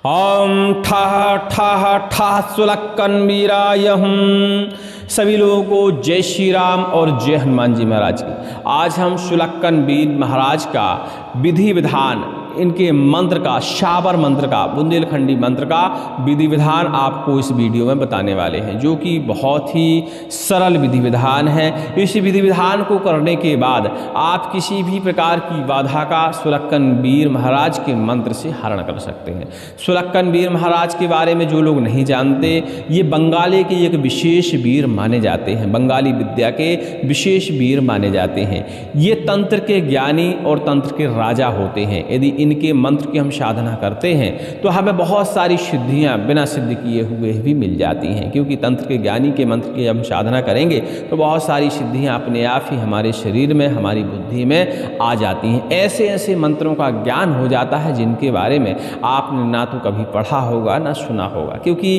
ओम ठा ठा ठा सुलक्कन वीराय हूँ। सभी लोगों को जय श्री राम और जय हनुमान जी महाराज की। आज हम सुलक्कन वीर महाराज का विधि विधान, इनके मंत्र का, शाबर मंत्र का, बुंदेलखंडी मंत्र का विधि विधान आपको इस वीडियो में बताने वाले हैं, जो कि बहुत ही सरल विधि विधान है। इस विधि विधान को करने के बाद आप किसी भी प्रकार की बाधा का सुलक्कन वीर महाराज के मंत्र से हरण कर सकते हैं। सुलक्कन वीर महाराज के बारे में जो लोग नहीं जानते, ये बंगाली के एक विशेष वीर माने जाते हैं, बंगाली विद्या के विशेष वीर माने जाते हैं। ये तंत्र के ज्ञानी और तंत्र के राजा होते हैं। यदि इनके मंत्र की हम साधना करते हैं तो हमें बहुत सारी सिद्धियां बिना सिद्ध किए हुए भी मिल जाती हैं, क्योंकि तंत्र के ज्ञानी के मंत्र की हम साधना करेंगे तो बहुत सारी सिद्धियां अपने आप ही हमारे शरीर में, हमारी बुद्धि में आ जाती हैं। ऐसे ऐसे मंत्रों का ज्ञान हो जाता है जिनके बारे में आपने ना तो कभी पढ़ा होगा ना सुना होगा, क्योंकि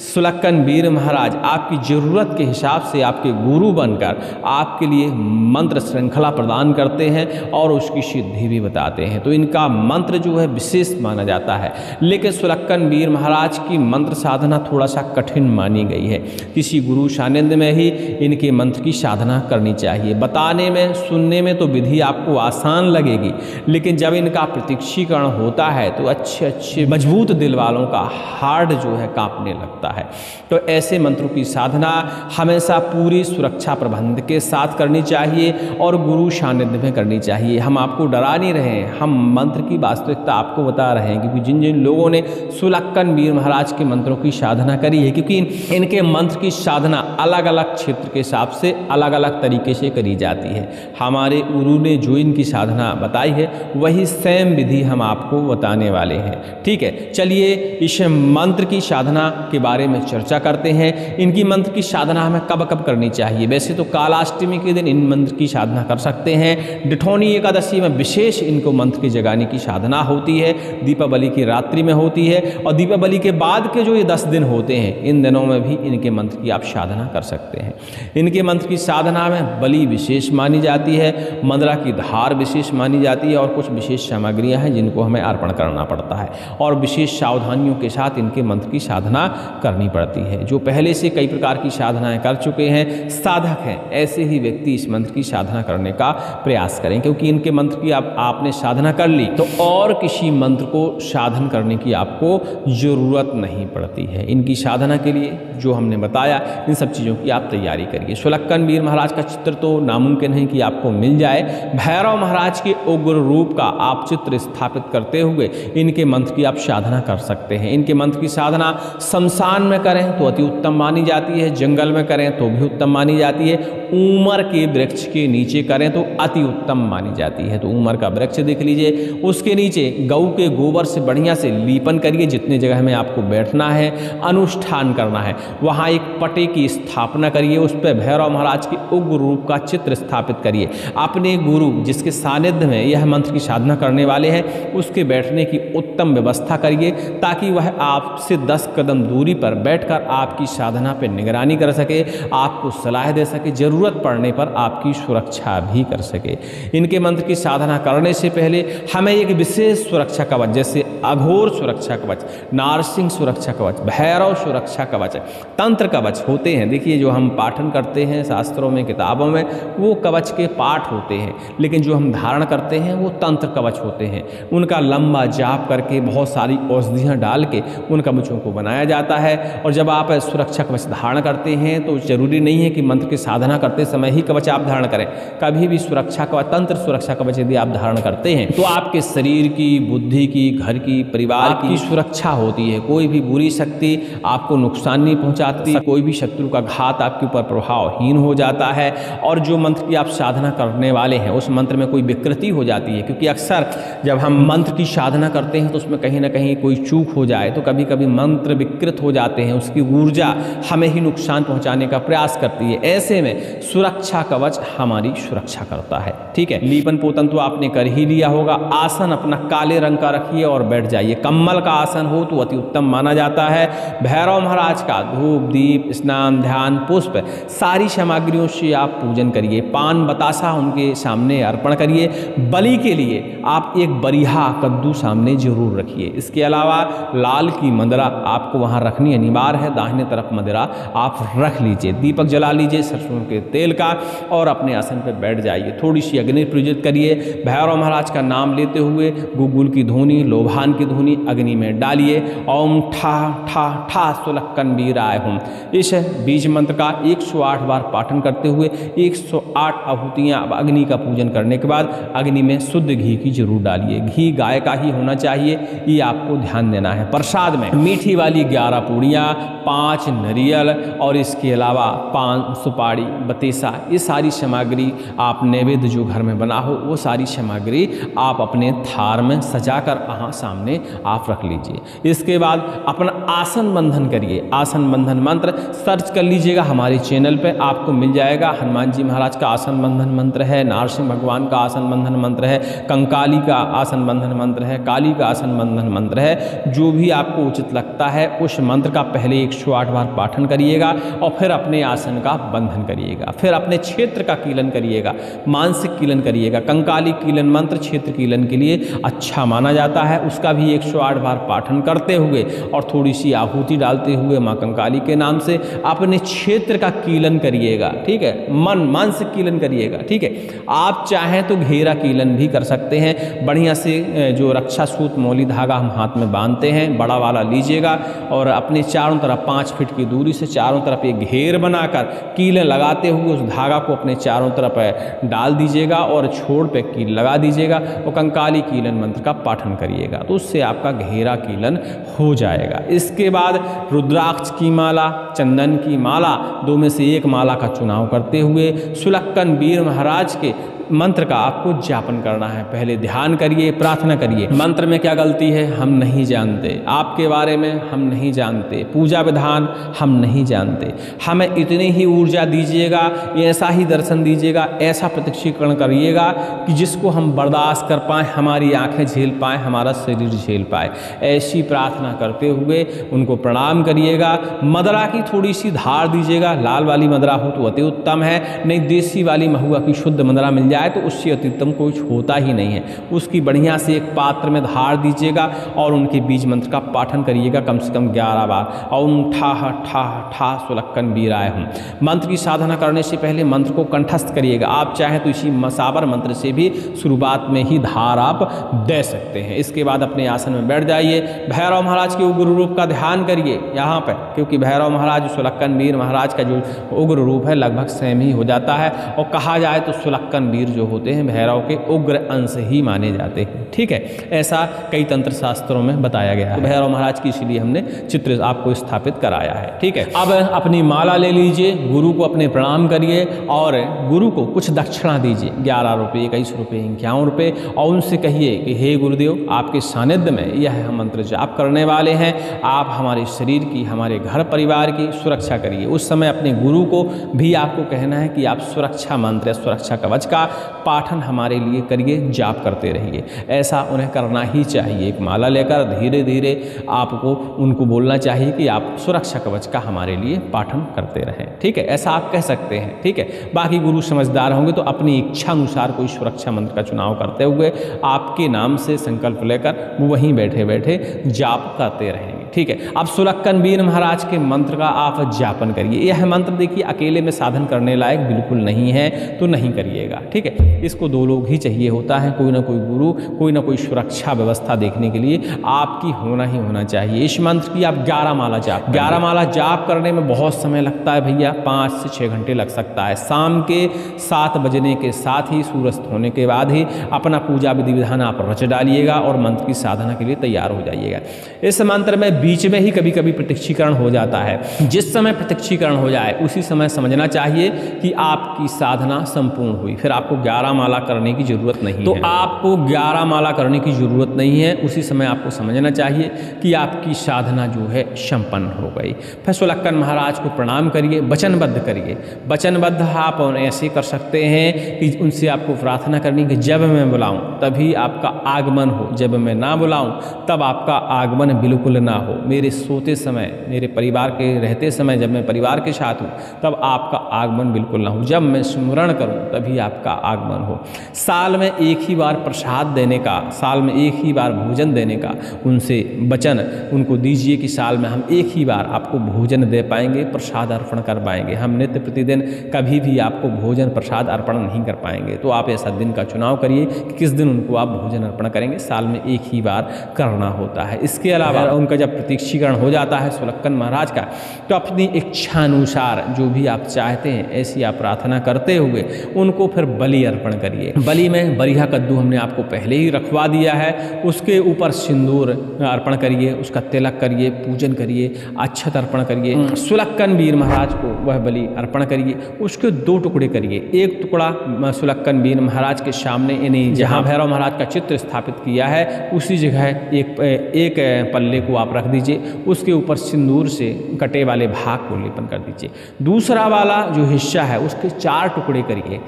सुलक्कन वीर महाराज आपकी ज़रूरत के हिसाब से आपके गुरु बनकर आपके लिए मंत्र श्रृंखला प्रदान करते हैं और उसकी सिद्धि भी बताते हैं। तो इनका मंत्र जो है विशेष माना जाता है, लेकिन सुलक्कन वीर महाराज की मंत्र साधना थोड़ा सा कठिन मानी गई है। किसी गुरु सानिध्य में ही इनके मंत्र की साधना करनी चाहिए। बताने में, सुनने में तो विधि आपको आसान लगेगी, लेकिन जब इनका प्रत्यक्षीकरण होता है तो अच्छे अच्छे मजबूत दिल वालों का हार्ट जो है कांपने लगता है। तो ऐसे मंत्रों की साधना हमेशा पूरी सुरक्षा प्रबंध के साथ करनी चाहिए और गुरु सानिध्य में करनी चाहिए। हम आपको डरा नहीं रहे हैं, हम मंत्र की वास्तविकता आपको बता रहे हैं, क्योंकि जिन जिन लोगों ने सुलक्कन वीर महाराज के मंत्रों की साधना करी है, क्योंकि इनके मंत्र की साधना अलग अलग क्षेत्र के हिसाब से अलग अलग तरीके से करी जाती है। हमारे गुरु ने जो इनकी साधना बताई है वही सेम विधि हम आपको बताने वाले हैं। ठीक है, चलिए इस मंत्र की साधना के बारे में चर्चा करते हैं। इनकी मंत्र की साधना हमें कब कब करनी चाहिए। वैसे तो कालाष्टमी के दिन इन मंत्र की साधना कर सकते हैं। डिठौनी एकादशी में विशेष इनको मंत्र की जगाने की साधना होती है। दीपावली की रात्रि में होती है और दीपावली के बाद के जो ये 10 दिन होते हैं, इन दिनों में भी इनके मंत्र की आप साधना कर सकते हैं। इनके मंत्र की साधना में बलि विशेष मानी जाती है, मंदरा की धार विशेष मानी जाती है और कुछ विशेष सामग्रियां हैं जिनको हमें अर्पण करना पड़ता है और विशेष सावधानियों के साथ इनके मंत्र की साधना करनी पड़ती है। जो पहले से कई प्रकार की साधनाएं कर चुके हैं, साधक हैं, ऐसे ही व्यक्ति इस मंत्र की साधना करने का प्रयास करें, क्योंकि इनके मंत्र की आपने साधना कर ली तो और किसी मंत्र को साधन करने की आपको ज़रूरत नहीं पड़ती है। इनकी साधना के लिए जो हमने बताया, इन सब चीज़ों की आप तैयारी करिए। सुलक्कन वीर महाराज का चित्र तो नामुमकिन है कि आपको मिल जाए। भैरव महाराज के उग्र रूप का आप चित्र स्थापित करते हुए इनके मंत्र की आप साधना कर सकते हैं। इनके मंत्र की साधना शमशान में करें तो अति उत्तम मानी जाती है, जंगल में करें तो भी उत्तम मानी जाती है, ऊमर के वृक्ष के नीचे करें तो अति उत्तम मानी जाती है। तो ऊमर का वृक्ष देख लीजिए, उसके नीचे गऊ के गोबर से बढ़िया से लीपन करिए। जितने जगह में आपको बैठना है, अनुष्ठान करना है, वहाँ एक पटे की स्थापना करिए, उस पर भैरव महाराज के उग्र रूप का चित्र स्थापित करिए। अपने गुरु जिसके सानिध्य में यह मंत्र की साधना करने वाले हैं, उसके बैठने की उत्तम व्यवस्था करिए, ताकि वह आपसे 10 कदम दूरी पर बैठकर आपकी साधना पर निगरानी कर सके, आपको सलाह दे सके, जरूरत पड़ने पर आपकी सुरक्षा भी कर सके। इनके मंत्र की साधना करने से पहले हमें एक विशेष सुरक्षा कवच, जैसे अघोर सुरक्षा कवच, नारसिंह सुरक्षा कवच, भैरव सुरक्षा कवच, तंत्र कवच होते हैं। देखिए, जो हम पाठन करते हैं शास्त्रों में, किताबों में, वो कवच के पाठ होते हैं, लेकिन जो हम धारण करते हैं वो तंत्र कवच होते हैं। उनका लंबा जाप करके बहुत सारी औषधियाँ डाल के उन कवचों को बनाया जाता है। और जब आप सुरक्षा कवच धारण करते हैं तो जरूरी नहीं है कि मंत्र की साधना करते समय ही कवच आप धारण करें। कभी भी सुरक्षा कवच, तंत्र सुरक्षा कवच यदि आप धारण करते हैं तो आपके शरीर की, बुद्धि की, घर की, परिवार की सुरक्षा होती है। कोई भी बुरी शक्ति आपको नुकसान नहीं पहुंचाती, कोई भी शत्रु का घात आपके ऊपर प्रभावहीन हो जाता है। और जो मंत्र की आप साधना करने वाले हैं उस मंत्र में कोई विकृति हो जाती है, क्योंकि अक्सर जब हम मंत्र की साधना करते हैं तो उसमें कहीं ना कहीं कोई चूक हो जाए तो कभी कभी मंत्र विकृत हो जाते हैं, उसकी ऊर्जा हमें ही नुकसान पहुंचाने का प्रयास करती है। ऐसे में सुरक्षा कवच हमारी सुरक्षा करता है। ठीक है, लीपन पोतन तो आपने कर ही लिया होगा। आसन आसन अपना काले रंग का रखिए और बैठ जाइए। कम्बल का आसन हो तो अति उत्तम माना जाता है। भैरव महाराज का धूप दीप स्नान ध्यान पुष्प सारी सामग्रियों से आप पूजन करिए। पान बतासा उनके सामने अर्पण करिए। बलि के लिए आप एक बरिहा कद्दू सामने जरूर रखिए। इसके अलावा लाल की मदिरा आपको वहाँ रखनी अनिवार्य है। दाहिने तरफ मदिरा आप रख लीजिए। दीपक जला लीजिए सरसों के तेल का और अपने आसन पर बैठ जाइए। थोड़ी सी अग्नि प्रज्वलित करिए। भैरव महाराज का नाम लेते हुए गुगुल की धुनी लोभान की धुनी अग्नि में डालिए। ओम ठा ठा ठा सुलक्कन वीराय हुम, इस बीज मंत्र का 108 बार पाठन करते हुए 108 आहुतियाँ अग्नि का पूजन करने के बाद अग्नि में शुद्ध घी की जरूर डालिए। घी गाय का ही होना चाहिए, ये आपको ध्यान देना है। प्रसाद में मीठी वाली 11 पूड़ियाँ 5 नारियल और इसके अलावा 5 सुपारी बतेसा, ये सारी सामग्री आप नैवेद्य जो घर में बना हो वो सारी सामग्री आप अपने थार में सजाकर यहाँ सामने आप रख लीजिए। इसके बाद अपना आसन बंधन करिए। आसन बंधन मंत्र सर्च कर लीजिएगा हमारे चैनल पे, आपको मिल जाएगा। हनुमान जी महाराज का आसन बंधन मंत्र है, नारसिंह भगवान का आसन बंधन मंत्र है, कंकाली का आसन बंधन मंत्र है, काली का आसन बंधन मंत्र है। जो भी आपको उचित लगता है उस मंत्र का पहले 108 बार पाठन करिएगा और फिर अपने आसन का बंधन करिएगा। फिर अपने क्षेत्र का कीलन करिएगा, मानसिक कीलन करिएगा। कंकाली कीलन मंत्र क्षेत्र कीलन के लिए अच्छा माना जाता है। उसका भी 108 बार पाठन करते हुए और थोड़ी सी आहुति डालते हुए माँ कंकाली के नाम से अपने क्षेत्र का कीलन करिएगा। ठीक है, मानसिक कीलन करिएगा। ठीक है, आप चाहें तो घेरा कीलन भी कर सकते हैं। बढ़िया से जो रक्षा सूत्र मौली धागा हम हाथ में बांधते हैं बड़ा वाला लीजिएगा और अपने चारों तरफ 5 फीट की दूरी से चारों तरफ एक घेर बनाकर कीलन लगाते हुए उस धागा को अपने चारों तरफ डाल दीजिएगा और छोड़ पे कील लगा दीजिएगा और कंकाली कीलन मंत्र का पाठन करिएगा, तो उससे आपका घेरा कीलन हो जाएगा। इसके बाद रुद्राक्ष की माला, चंदन की माला, दो में से एक माला का चुनाव करते हुए सुलक्कन वीर महाराज के मंत्र का आपको जापन करना है। पहले ध्यान करिए, प्रार्थना करिए। मंत्र में क्या गलती है हम नहीं जानते, आपके बारे में हम नहीं जानते, पूजा विधान हम नहीं जानते। हमें इतनी ही ऊर्जा दीजिएगा, ऐसा ही दर्शन दीजिएगा, ऐसा प्रत्यक्षीकरण करिएगा कि जिसको हम बर्दाश्त कर पाएँ, हमारी आंखें झेल पाएँ, हमारा शरीर झेल पाए। ऐसी प्रार्थना करते हुए उनको प्रणाम करिएगा। मदरा की थोड़ी सी धार दीजिएगा। लाल वाली मदरा हो तो अति उत्तम है, नहीं देसी वाली महुआ की शुद्ध मदरा मिल जाए तो उससे अतिउत्तम कुछ होता ही नहीं है। उसकी बढ़िया से एक पात्र में धार दीजिएगा और उनके बीज मंत्र का पाठन करिएगा कम से कम 11 बार। ओम ठा ठा ठा सुलक्कन वीराय हुम। मंत्र की साधना करने से पहले मंत्र को कंठस्थ करिएगा। आप चाहें तो इसी मसावर मंत्र से भी शुरुआत में ही धार आप दे सकते हैं। इसके बाद अपने आसन में बैठ जाइए। भैरव महाराज के उग्र रूप का ध्यान करिए यहाँ पर, क्योंकि भैरव महाराज सुलक्कन वीर महाराज का जो उग्र रूप है लगभग सेम ही हो जाता है और कहा जाए तो सुलक्कन वीर जो होते हैं भैरव के उग्र अंश ही माने जाते हैं। ठीक है, ऐसा कई तंत्र शास्त्रों में बताया गया है। तो भैरव महाराज की इसीलिए हमने चित्र आपको स्थापित कराया है। ठीक है, अब अपनी माला ले लीजिए, गुरु को अपने प्रणाम करिए और गुरु को कुछ दक्षिणा दीजिए। 11 रुपये, 21 रुपये, 51 रुपये, और उनसे कहिए कि हे गुरुदेव, आपके सानिध्य में यह हम मंत्र जाप करने वाले हैं, आप हमारे शरीर की, हमारे घर परिवार की सुरक्षा करिए। उस समय अपने गुरु को भी आपको कहना है कि आप सुरक्षा मंत्र, सुरक्षा कवच का पाठन हमारे लिए करिए, जाप करते रहिए। ऐसा उन्हें करना ही चाहिए। एक माला लेकर धीरे धीरे आपको उनको बोलना चाहिए कि आप सुरक्षा कवच का हमारे लिए पाठन करते रहें। ठीक है, ऐसा आप कह सकते हैं। ठीक है, बाकी गुरु समझदार होंगे तो अपनी इच्छा अनुसार कोई सुरक्षा मंत्र का चुनाव करते हुए आपके नाम से संकल्प लेकर वो वहीं बैठे बैठे जाप करते रहेंगे। ठीक है, अब सुलक्कन वीर महाराज के मंत्र का आप जापन करिए। यह मंत्र देखिए अकेले में साधन करने लायक बिल्कुल नहीं है, तो नहीं करिएगा। ठीक है, इसको 2 लोग ही चाहिए होता है, कोई ना कोई गुरु, कोई ना कोई सुरक्षा व्यवस्था देखने के लिए आपकी होना ही होना चाहिए। इस मंत्र की आप 11 माला जाप, 11 माला जाप करने में बहुत समय लगता है भैया, 5 से 6 घंटे लग सकता है। शाम के 7 बजने के साथ ही, सूर्यास्त होने के बाद ही अपना पूजा विधि विधान आप रच डालिएगा और मंत्र की साधना के लिए तैयार हो जाइएगा। इस मंत्र में बीच में ही कभी कभी प्रत्यक्षीकरण हो जाता है। जिस समय प्रत्यक्षीकरण हो जाए उसी समय समझना चाहिए कि आपकी साधना संपूर्ण हुई, फिर आपको 11 माला करने की जरूरत नहीं है। तो आपको 11 माला करने की जरूरत नहीं है, उसी समय आपको समझना चाहिए कि आपकी साधना जो है संपन्न हो गई। फिर सुलक्कन महाराज को प्रणाम करिए, वचनबद्ध करिए। वचनबद्ध आप ऐसे कर सकते हैं कि उनसे आपको प्रार्थना करनी कि जब मैं बुलाऊं तभी आपका आगमन हो, जब मैं ना बुलाऊं तब आपका आगमन बिल्कुल ना हो। मेरे सोते समय, मेरे परिवार के रहते समय, जब मैं परिवार के साथ हूँ तब आपका आगमन बिल्कुल ना हो, जब मैं स्मरण करूँ तभी आपका आगमन हो। साल में एक ही बार प्रसाद देने का, साल में एक ही बार भोजन देने का उनसे वचन उनको दीजिए कि साल में हम एक ही बार आपको भोजन दे पाएंगे, प्रसाद अर्पण कर पाएंगे। हम नित्य प्रतिदिन कभी भी आपको भोजन प्रसाद अर्पण नहीं कर पाएंगे। तो आप ऐसा दिन का चुनाव करिए कि किस दिन उनको आप भोजन अर्पण करेंगे, साल में एक ही बार करना होता है। इसके अलावा उनका जब प्रत्यक्षीकरण हो जाता है सुलक्कन महाराज का, तो अपनी इच्छानुसार जो भी आप चाहते हैं ऐसी आप प्रार्थना करते हुए उनको फिर बलि अर्पण करिए। बलि में बरिहा कद्दू हमने आपको पहले ही रखवा दिया है, उसके ऊपर सिंदूर अर्पण करिए, उसका तिलक करिए, पूजन करिए, अक्षत अर्पण करिए। सुलक्कन वीर महाराज को वह बलि अर्पण करिए, उसके 2 टुकड़े करिए। एक टुकड़ा सुलक्कन वीर महाराज के सामने, यानी जहाँ भैरव महाराज का चित्र स्थापित किया है उसी जगह एक पल्ले को आप रख दीजिए, उसके ऊपर सिंदूर से कटे वाले भाग को लेपन कर दीजिए। दूसरा वाला जो हिस्सा है उसके 4 टुकड़े करिए।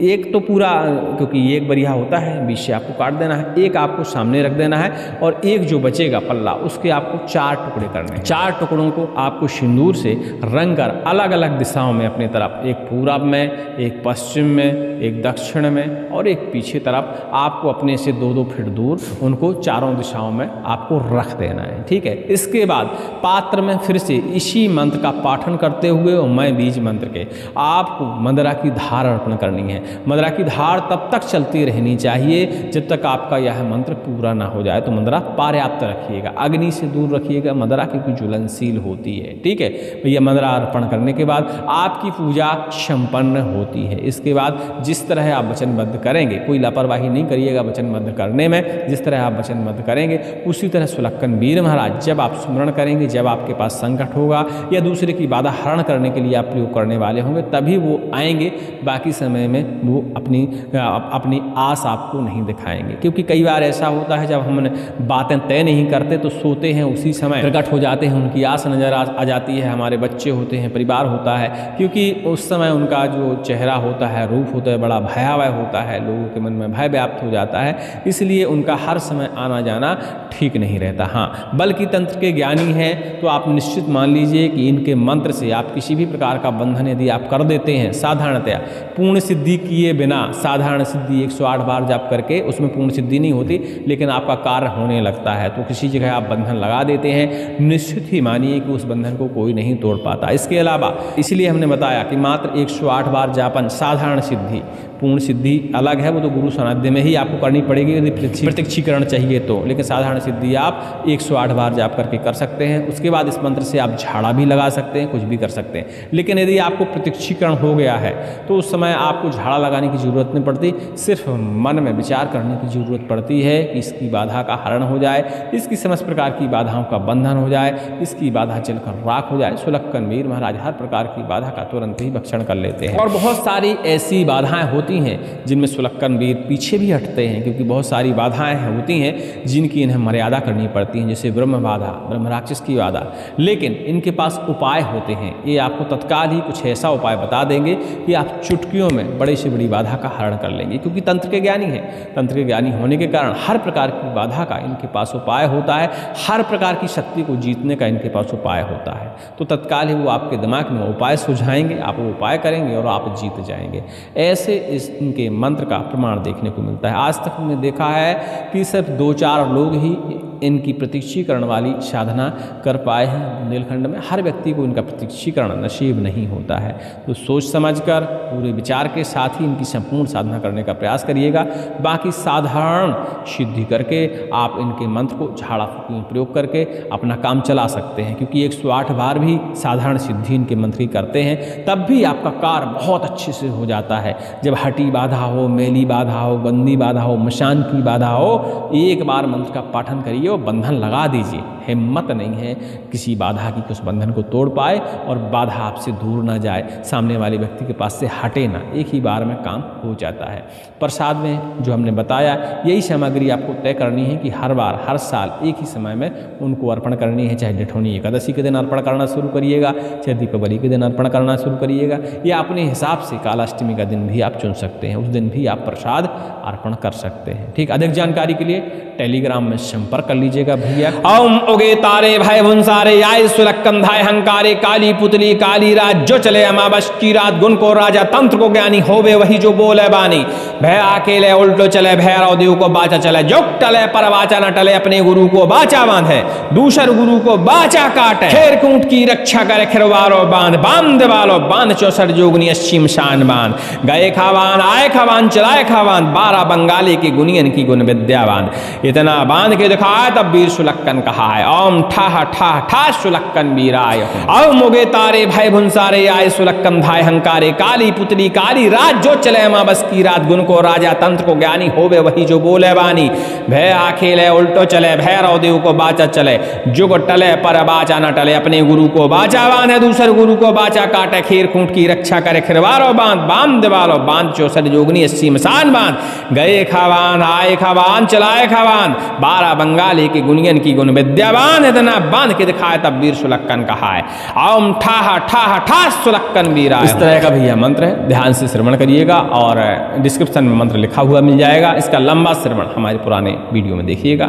एक तो पूरा, क्योंकि एक बरिहा होता है, बीच से आपको काट देना है, एक आपको सामने रख देना है और एक जो बचेगा पल्ला उसके आपको 4 टुकड़े करने हैं। 4 टुकड़ों को आपको सिंदूर से रंग कर अलग अलग दिशाओं में अपनी तरफ, एक पूरब में, एक पश्चिम में, एक दक्षिण में और एक पीछे तरफ, आपको अपने से 2-2 फीट दूर उनको चारों दिशाओं में आपको रख देना है। ठीक है। इसके बाद पात्र में फिर से इसी मंत्र का पाठन करते हुए और मैं बीज मंत्र के आपको मदिरा की धार अर्पण करनी है। मदिरा की धार तब तक चलती रहनी चाहिए जब तक आपका यह मंत्र पूरा ना हो जाए। तो मदिरा पर्याप्त रखिएगा, अग्नि से दूर रखिएगा मदिरा, क्योंकि ज्वलनशील होती है। ठीक है भैया। मदिरा अर्पण करने के बाद आपकी पूजा संपन्न होती है। इसके बाद जिस तरह आप वचनबद्ध करेंगे, कोई लापरवाही नहीं करिएगा वचनबद्ध करने में, जिस तरह आप वचनबद्ध करेंगे उसी तरह सुलक्कन वीर महाराज जब आप स्मरण करेंगे, जब आपके पास संकट होगा या दूसरे की बाधा हरण करने के लिए आप प्रयोग करने वाले होंगे तभी वो आएंगे। बाकी समय में वो अपनी आस आपको नहीं दिखाएंगे, क्योंकि कई बार ऐसा होता है जब हम बातें तय नहीं करते तो सोते हैं उसी समय प्रकट हो जाते हैं, उनकी आस नजर आ जाती है। हमारे बच्चे होते हैं, परिवार होता है, क्योंकि उस समय उनका जो चेहरा होता है, रूप होता है, बड़ा भयावह होता है, लोगों के मन में भय व्याप्त हो जाता है, इसलिए उनका हर समय आना जाना ठीक नहीं रहता। हाँ, बल्कि तंत्र के ज्ञानी हैं तो आप निश्चित मान लीजिए कि इनके मंत्र से आप किसी भी प्रकार का बंधन यदि आप कर देते हैं, साधारणतया पूर्ण सिद्धि किए बिना, साधारण सिद्धि 108 बार जाप करके उसमें पूर्ण सिद्धि नहीं होती, लेकिन आपका कार्य होने लगता है, तो किसी जगह आप बंधन लगा देते हैं, निश्चित ही मानिए कि उस बंधन को कोई नहीं तोड़ पाता। इसके अलावा इसलिए हमने बताया कि मात्र 108 बार जापन साधारण सिद्धि, पूर्ण सिद्धि अलग है, वो तो गुरु सानिध्य में ही आपको करनी पड़ेगी यदि प्रत्यक्षीकरण चाहिए तो, लेकिन साधारण सिद्धि आप 108 बार जाप करके कर सकते हैं। उसके बाद इस मंत्र से आप झाड़ा भी लगा सकते हैं, कुछ भी कर सकते हैं। लेकिन यदि आपको प्रत्यक्षीकरण हो गया है तो उस समय आपको झाड़ा लगाने की जरूरत नहीं पड़ती, सिर्फ मन में विचार करने की जरूरत पड़ती है कि इसकी बाधा का हरण हो जाए, इसकी समस्त प्रकार की बाधाओं का बंधन हो जाए, इसकी बाधा जलकर राख हो जाए। सुलक्कन वीर महाराज हर प्रकार की बाधा का तुरंत ही भक्षण कर लेते हैं। और बहुत सारी ऐसी बाधाएं होती हैं जिनमें सुलक्कन वीर पीछे भी हटते हैं, क्योंकि बहुत सारी बाधाएं होती हैं जिनकी इन्हें मर्यादा करनी पड़ती हैं, जैसे ब्रह्म बाधा, ब्रह्म राक्षस की बाधा। लेकिन इनके पास उपाय होते हैं, ये आपको तत्काल ही कुछ ऐसा उपाय बता देंगे कि आप चुटकियों में बड़ी से बड़ी बाधा का हरण कर लेंगे, क्योंकि तंत्र के ज्ञानी हैं। तंत्र के ज्ञानी होने के कारण हर प्रकार की बाधा का इनके पास उपाय होता है, हर प्रकार की शक्ति को जीतने का इनके पास उपाय होता है। तो तत्काल ही वो आपके दिमाग में उपाय सुझाएंगे, आप वो उपाय करेंगे और आप जीत जाएंगे। ऐसे इनके मंत्र का प्रमाण देखने को मिलता है। आज तक हमने देखा है कि सिर्फ 2-4 लोग ही इनकी प्रत्यक्षीकरण वाली साधना कर पाए हैं बुंदेलखंड में। हर व्यक्ति को इनका प्रत्यक्षीकरण नसीब नहीं होता है। तो सोच समझकर पूरे विचार के साथ ही इनकी संपूर्ण साधना करने का प्रयास करिएगा। बाकी साधारण सिद्धि करके आप इनके मंत्र को झाड़ा फूकी में प्रयोग करके अपना काम चला सकते हैं, क्योंकि 108 बार भी साधारण सिद्धि इनके मंत्र ही करते हैं तब भी आपका कार्य बहुत अच्छे से हो जाता है। जब हटी बाधा हो, मेली बाधा हो, गंदी बाधा हो, मशान की बाधा हो, एक बार मंत्र का पाठन करिए करिए और बंधन लगा दीजिए। हिम्मत नहीं है किसी बाधा की कि उस बंधन को तोड़ पाए और बाधा आपसे दूर ना जाए, सामने वाले व्यक्ति के पास से हटे ना, एक ही बार में काम हो जाता है। प्रसाद में जो हमने बताया यही सामग्री आपको तय करनी है कि हर बार हर साल एक ही समय में उनको अर्पण करनी है। चाहे जेठौनी एकादशी के दिन अर्पण करना शुरू करिएगा, चाहे दीपावली के दिन अर्पण करना शुरू करिएगा, या अपने हिसाब से कालाष्टमी का दिन भी आप चुन सकते हैं, उस दिन भी आप प्रसाद अर्पण कर सकते हैं। ठीक, अधिक जानकारी के लिए टेलीग्राम में संपर्क कर लीजिएगा भैया। ओम उगे तारे भय भुंसारे आय सुलक्कन धाय हंकारे काली पुतली काली रात जो चले अमावस की रात गुण को राजा तंत्र को ज्ञानी होवे वही जो बोले बानी भय अकेले उल्टो चले भैरव देव को बाचा चले जो टले पर बाचा न टले अपने गुरु को बाचा बांधे दूसर गुरु को बाचा काटे खेर कूट की रक्षा करे खिरवारो बांध बांध वालो बांध 64 जोगनी 80 शान बांध गए खावान आए खावान चलाए खावान 12 बंगाली की गुनियन की गुण विद्यावान इतना बांध के दिखाया तब वीर सुलक्कन कहा है। ओम ठा ठा ठा सुलक्कन वीराय ओम उगे तारे भय भुंसारे आय सुलक्कन धाय हंकारे काली पुतली काली रात जो चले अमावस की रात गुण को राजा तंत्र को ज्ञानी होवे वही जो बोले वानी भय अकेले उल्टो चले भैरव देव को बाचा चले जुग टले पर बाचा न टले अपने गुरु को बाचा बांधे दूसर गुरु को बाचा काटे खीर खूंट की रक्षा करे खिरवारो बांध बांध वालो बांध 64 जोगनी 80 मसान बांध गए खावान आए खावान चलाए खावान 12 बंगाली की गुनियन की गुण विद्यावान इतना बांध के दिखाए तब वीर सुलक्कन कहा है। ओम ठा ठा सुलक्कन वीरा। इस तरह का भैया मंत्र है, ध्यान से श्रवण करिएगा और डिस्क्रिप्शन में मंत्र लिखा हुआ मिल जाएगा। इसका लंबा श्रवण हमारे पुराने वीडियो में देखिएगा।